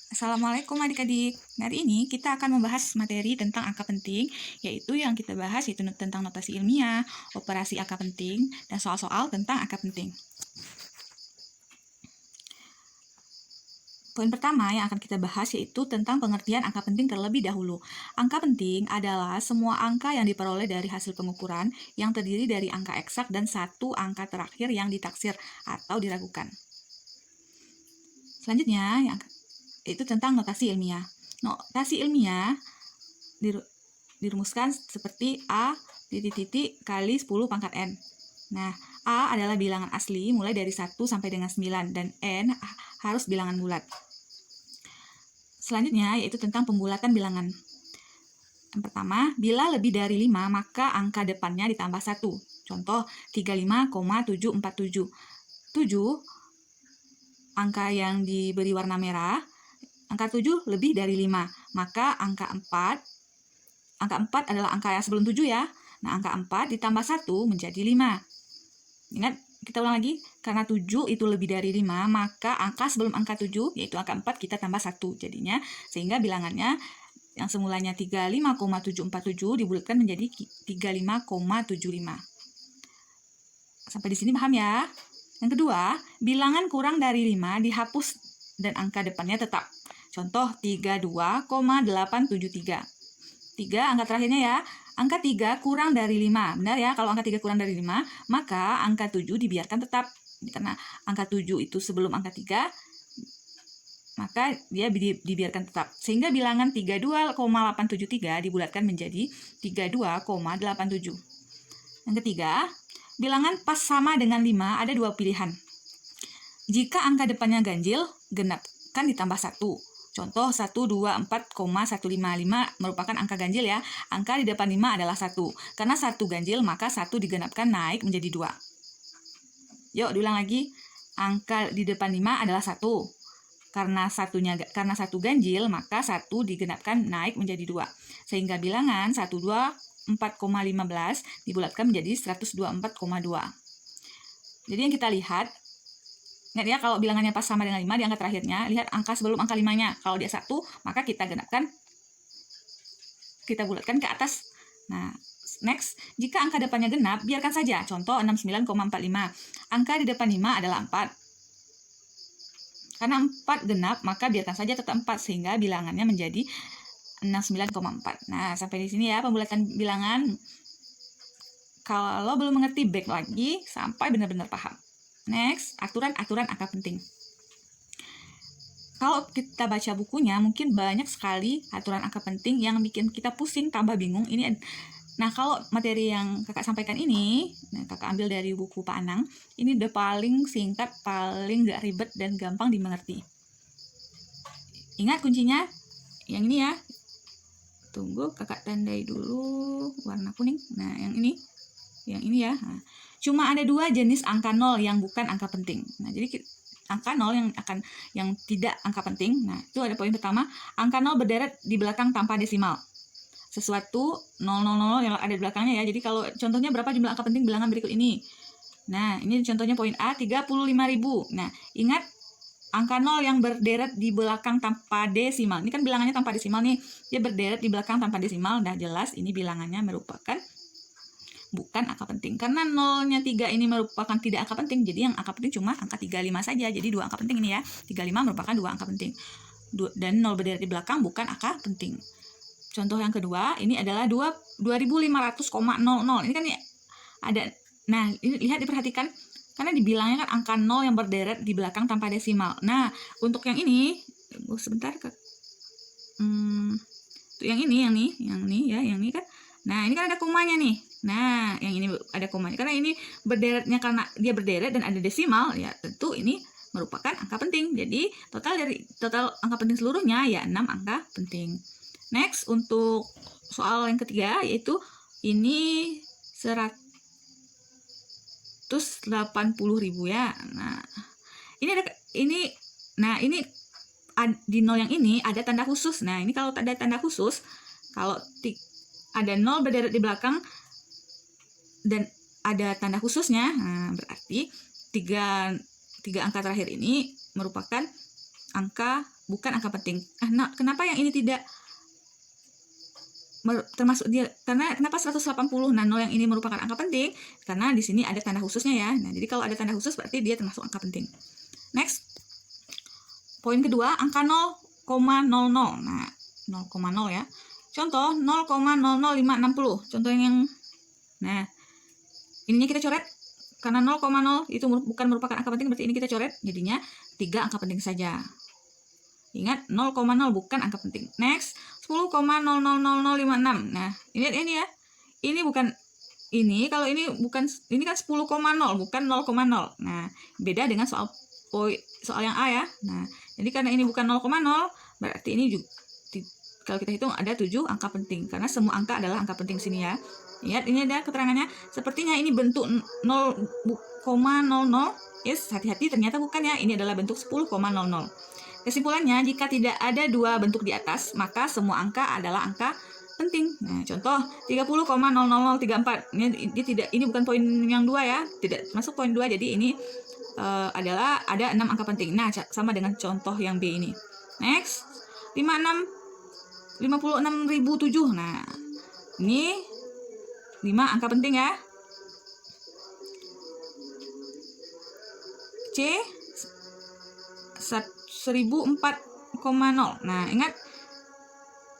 Assalamualaikum adik-adik. Hari ini kita akan membahas materi tentang angka penting, yaitu yang kita bahas yaitu tentang notasi ilmiah, operasi angka penting, dan soal-soal tentang angka penting. Poin pertama yang akan kita bahas yaitu tentang pengertian angka penting terlebih dahulu. Angka penting adalah semua angka yang diperoleh dari hasil pengukuran yang terdiri dari angka eksak dan satu angka terakhir yang ditaksir atau diragukan. Selanjutnya, itu tentang notasi ilmiah. Notasi ilmiah dirumuskan seperti A titik kali 10 pangkat N. Nah, A adalah bilangan asli mulai dari 1 sampai dengan 9 dan N harus bilangan bulat. Selanjutnya yaitu tentang pembulatan bilangan. Yang pertama, bila lebih dari 5 maka angka depannya ditambah 1. Contoh 35,747. 7 angka yang diberi warna merah. Angka 7 lebih dari 5, maka angka 4 adalah angka yang sebelum 7 ya. Nah, angka 4 ditambah 1 menjadi 5. Ingat, kita ulang lagi, karena 7 itu lebih dari 5, maka angka sebelum angka 7, yaitu angka 4, kita tambah 1. Jadinya, sehingga bilangannya yang semulanya 35,747 dibulatkan menjadi 35,75. Sampai di sini paham ya? Yang kedua, bilangan kurang dari 5 dihapus dan angka depannya tetap. Contoh 32,873. 3 angka terakhirnya ya. Angka 3 kurang dari 5. Benar ya, kalau angka 3 kurang dari 5, maka angka 7 dibiarkan tetap. Karena angka 7 itu sebelum angka 3, maka dia dibiarkan tetap. Sehingga bilangan 32,873 dibulatkan menjadi 32,87. Yang ketiga, bilangan pas sama dengan 5 ada dua pilihan. Jika angka depannya ganjil, genapkan ditambah 1. Contoh 124,155 merupakan angka ganjil ya. Angka di depan 5 adalah 1. Karena 1 ganjil, maka 1 digenapkan naik menjadi 2. Yuk, diulang lagi. Angka di depan 5 adalah 1. Karena 1 ganjil, maka 1 digenapkan naik menjadi 2. Sehingga bilangan 124,15 dibulatkan menjadi 124,2. Jadi yang kita lihat, ingat ya, kalau bilangannya pas sama dengan 5 di angka terakhirnya, lihat angka sebelum angka 5-nya. Kalau dia 1, maka kita bulatkan ke atas. Nah, next, jika angka depannya genap, biarkan saja. Contoh 69,45. Angka di depan 5 adalah 4. Karena 4 genap, maka biarkan saja tetap 4, sehingga bilangannya menjadi 69,4. Nah, sampai di sini ya pembulatan bilangan. Kalau belum mengerti, back lagi sampai benar-benar paham. Next, aturan-aturan angka penting. Kalau kita baca bukunya, mungkin banyak sekali aturan angka penting yang bikin kita pusing, tambah bingung. Nah, kalau materi yang kakak sampaikan ini, kakak ambil dari buku Pak Anang, ini udah paling singkat, paling gak ribet, dan gampang dimengerti. Ingat kuncinya, yang ini ya. Tunggu, kakak tandai dulu warna kuning. Nah, yang ini ya. Nah, cuma ada 2 jenis angka 0 yang bukan angka penting. Nah, jadi angka 0 yang tidak angka penting. Nah, itu ada poin pertama, angka 0 berderet di belakang tanpa desimal. Sesuatu 000 yang ada di belakangnya ya. Jadi kalau contohnya berapa jumlah angka penting bilangan berikut ini. Nah, ini contohnya poin A, 35.000. Nah, ingat angka 0 yang berderet di belakang tanpa desimal. Ini kan bilangannya tanpa desimal nih. Dia berderet di belakang tanpa desimal. Udah jelas ini bilangannya merupakan bukan angka penting. Karena 0-nya 3 ini merupakan tidak angka penting, jadi yang angka penting cuma angka 35 saja. Jadi 2 angka penting ini ya. 35 merupakan 2 angka penting. Dan 0 berderet di belakang bukan angka penting. Contoh yang kedua, ini adalah 2500,00. Ini kan ada, nah ini lihat, diperhatikan, karena dibilangnya kan angka 0 yang berderet di belakang tanpa desimal. Nah, untuk yang ini, sebentar, yang ini kan. Nah, ini kan ada komanya nih. Nah, yang ini ada komanya. Karena ini berderetnya, karena dia berderet dan ada desimal, ya tentu ini merupakan angka penting. Jadi, total angka penting seluruhnya ya 6 angka penting. Next, untuk soal yang ketiga, yaitu ini 180.000 ya. Nah, ini di 0 yang ini ada tanda khusus. Nah, ini kalau ada tanda khusus, kalau ada 0 berderet di belakang dan ada tanda khususnya, nah berarti tiga angka terakhir ini merupakan angka bukan angka penting. Nah, kenapa yang ini tidak termasuk dia? Karena kenapa 180? Nah, 0 yang ini merupakan angka penting karena di sini ada tanda khususnya ya. Nah, jadi kalau ada tanda khusus berarti dia termasuk angka penting. Next. Poin kedua, angka 0,00. Nah, 0,0 ya. Contoh 0,00560. Contoh yang nah, ininya kita coret. Karena 0,0 itu bukan merupakan angka penting, berarti ini kita coret. Jadinya 3 angka penting saja. Ingat, 0,0 bukan angka penting. Next, 10,000056. Nah, ini ya. Ini bukan ini, kalau ini bukan, ini kan 10,0 bukan 0,0. Nah, beda dengan soal yang A ya. Nah, jadi karena ini bukan 0,0, berarti ini juga kalau kita hitung ada 7 angka penting karena semua angka adalah angka penting sini ya. Lihat, ini ada keterangannya. Sepertinya ini bentuk 0,00. Yes, hati-hati, ternyata bukan ya. Ini adalah bentuk 10,00. Kesimpulannya, jika tidak ada dua bentuk di atas, maka semua angka adalah angka penting. Nah, contoh 30,00034. Ini bukan poin yang 2 ya, tidak masuk poin 2. Jadi ini adalah ada 6 angka penting. Nah, sama dengan contoh yang B ini. Next, 56.007. Nah, ini 5 angka penting ya. C 1004,0. Nah, ingat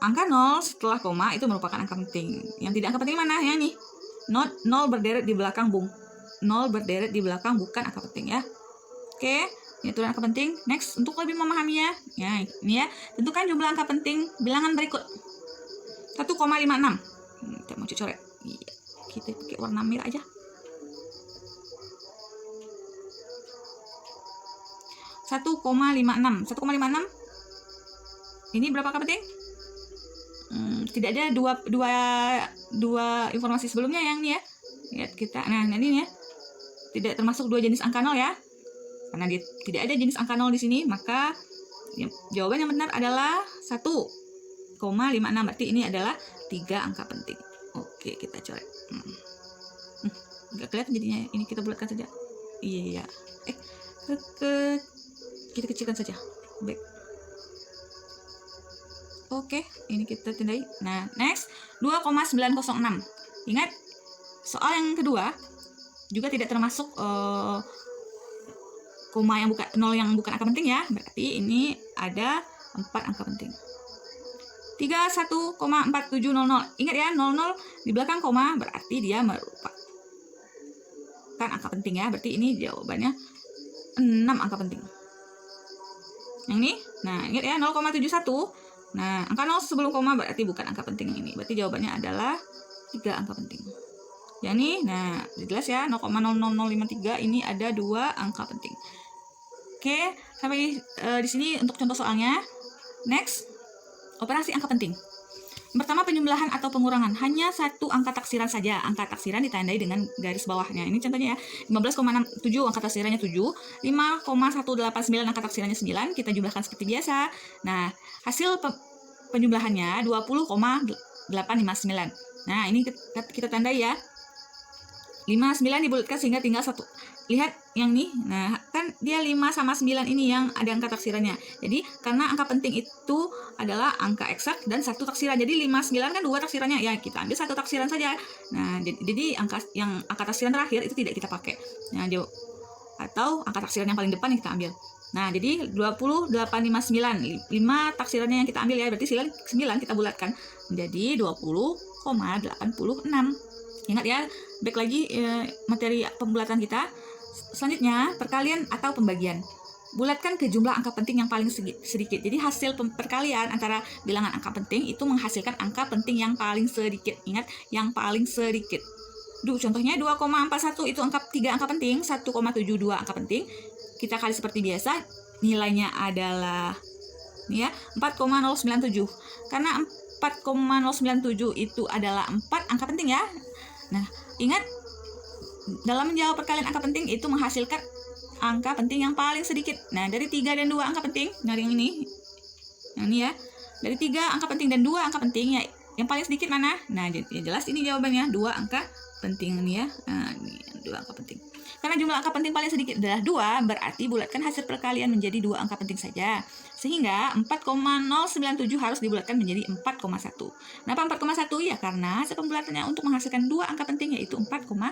angka 0 setelah koma itu merupakan angka penting. Yang tidak angka penting mana? Yang ini. 0 berderet di belakang 0 berderet di belakang bukan angka penting ya. Oke, ini aturan angka penting. Next, untuk lebih memahaminya, ya ini ya. Tentukan jumlah angka penting bilangan berikut. 1,56. Kita mau coret. Iya, kita pakai warna merah aja. 1,56. 1,56. Ini berapa angka penting? Tidak ada dua informasi sebelumnya yang ini ya. Lihat kita. Nah, ini ya. Tidak termasuk 2 jenis angka 0 ya. Karena tidak ada jenis angka 0 di sini, maka ya, jawaban yang benar adalah 1,56. Berarti ini adalah 3 angka penting. Oke, kita coret. Nggak kelihatan jadinya. Ini kita bulatkan saja. Iya. Kita kecilkan saja. Baik. Oke, ini kita tandai. Nah, next 2,906. Ingat, soal yang kedua juga tidak termasuk koma yang bukan 0 yang bukan angka penting ya. Berarti ini ada 4 angka penting. 31,4700. Ingat ya, 00 di belakang koma berarti dia merupakan angka penting ya. Berarti ini jawabannya 6 angka penting. Yang ini, nah ingat ya 0,71. Nah, angka 0 sebelum koma berarti bukan angka penting yang ini. Berarti jawabannya adalah 3 angka penting. Yang ini, nah jelas ya 0,00053 ini ada 2 angka penting. Oke, sampai di sini untuk contoh soalnya. Next, operasi angka penting. Pertama, penyembelahan atau pengurangan. Hanya 1 angka taksiran saja. Angka taksiran ditandai dengan garis bawahnya. Ini contohnya ya. 15,67 angka taksirannya 7. 5,189 angka taksirannya 9. Kita jumlahkan seperti biasa. Nah, hasil penjumlahannya 20,859. Nah, ini kita tandai ya. 59 dibulatkan sehingga tinggal 1. Lihat yang ini. Nah, kan dia 5 sama 9 ini yang ada angka taksirannya. Jadi, karena angka penting itu adalah angka eksak dan 1 taksiran. Jadi, 5, 9 kan 2 taksirannya. Ya, kita ambil 1 taksiran saja. Nah, jadi angka taksiran terakhir itu tidak kita pakai. Nah, atau angka taksiran yang paling depan yang kita ambil. Nah, jadi 2859. 5 taksirannya yang kita ambil ya. Berarti 9 kita bulatkan menjadi 20,86. Ingat ya, back lagi materi pembulatan kita. Selanjutnya, perkalian atau pembagian. Bulatkan ke jumlah angka penting yang paling sedikit. Jadi hasil perkalian antara bilangan angka penting itu menghasilkan angka penting yang paling sedikit. Ingat, yang paling sedikit. Contohnya 2,41 itu 3 angka penting, 1,72 angka penting. Kita kali seperti biasa, nilainya adalah ini ya, 4,097. Karena 4,097 itu adalah 4 angka penting ya. Nah, ingat, dalam menjawab perkalian angka penting itu menghasilkan angka penting yang paling sedikit. Nah, dari 3 dan 2 angka penting, dari yang ini ya, dari 3 angka penting dan 2 angka penting ya, yang paling sedikit mana? Nah, ya jelas ini jawabannya 2 angka penting ini ya. Nah, ini 2 angka penting. Karena jumlah angka penting paling sedikit adalah 2, berarti bulatkan hasil perkalian menjadi 2 angka penting saja. Sehingga 4,097 harus dibulatkan menjadi 4,1. Kenapa 4,1? Ya karena hasil pembulatannya untuk menghasilkan 2 angka penting yaitu 4,1.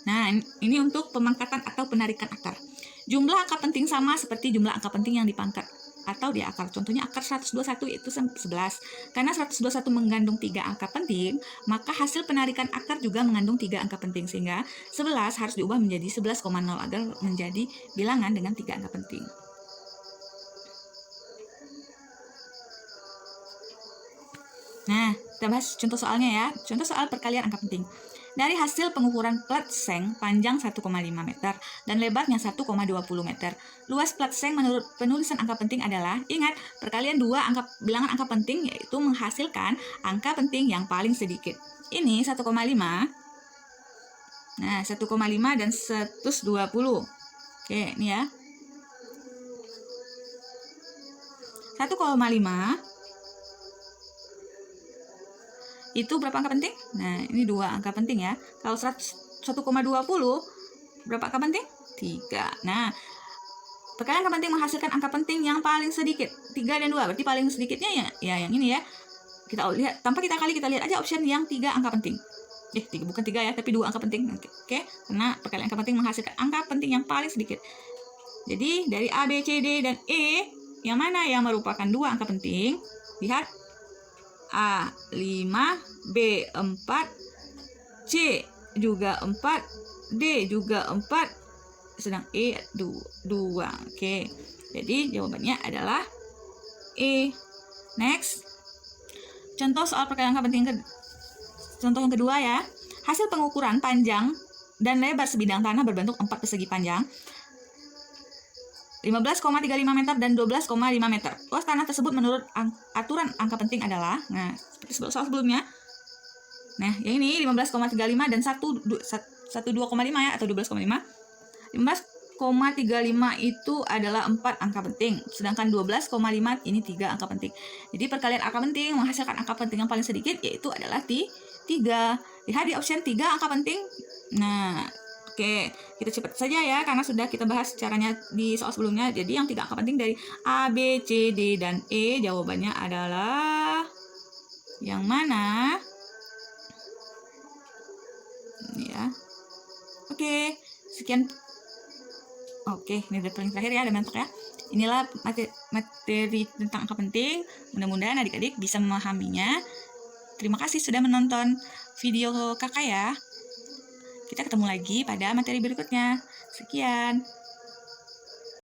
Nah, ini untuk pemangkatan atau penarikan akar. Jumlah angka penting sama seperti jumlah angka penting yang dipangkat atau di akar. Contohnya akar 121 yaitu 11. Karena 121 mengandung 3 angka penting, maka hasil penarikan akar juga mengandung 3 angka penting. Sehingga 11 harus diubah menjadi 11,0 agar menjadi bilangan dengan 3 angka penting. Nah, kita bahas contoh soalnya ya. Contoh soal perkalian angka penting. Dari hasil pengukuran plat seng panjang 1,5 meter dan lebarnya 1,20 meter. Luas plat seng menurut penulisan angka penting adalah, ingat, perkalian 2 bilangan angka penting yaitu menghasilkan angka penting yang paling sedikit. Ini 1,5. Nah, 1,5 dan 120. Oke, ini ya. 1,5 itu berapa angka penting? Nah, ini 2 angka penting ya. Kalau 1,20 berapa angka penting? 3. Nah, perkalian angka penting menghasilkan angka penting yang paling sedikit. 3 dan 2, berarti paling sedikitnya ya yang ini ya. Kita lihat, tanpa kita lihat aja option yang 3 angka penting. Bukan 3 ya, tapi 2 angka penting. Oke, karena perkalian angka penting menghasilkan angka penting yang paling sedikit. Jadi, dari A, B, C, D, dan E, yang mana yang merupakan 2 angka penting? Lihat. A 5, B 4, C juga 4, D juga 4, sedang E 2. Oke. Jadi jawabannya adalah E. Next. Contoh soal perkalian angka penting contoh yang kedua ya. Hasil pengukuran panjang dan lebar sebidang tanah berbentuk 4 persegi panjang 15,35 meter dan 12,5 meter. Luas tanah tersebut menurut aturan angka penting adalah, nah, seperti soal sebelumnya. Nah, yang ini 15,35 dan 12,5 ya, atau 12,5. 15,35 itu adalah 4 angka penting, sedangkan 12,5 ini 3 angka penting. Jadi perkalian angka penting menghasilkan angka penting yang paling sedikit yaitu adalah 3. Lihat di option 3 angka penting. Nah, oke, kita cepat saja ya, karena sudah kita bahas caranya di soal sebelumnya. Jadi yang 3 angka penting dari A, B, C, D, dan E, jawabannya adalah yang mana? Ini ya. Oke, sekian. Oke, ini udah paling terakhir ya, ada mantuk ya. Inilah materi tentang angka penting. Mudah-mudahan adik-adik bisa memahaminya. Terima kasih sudah menonton video kakak ya. Kita ketemu lagi pada materi berikutnya. Sekian.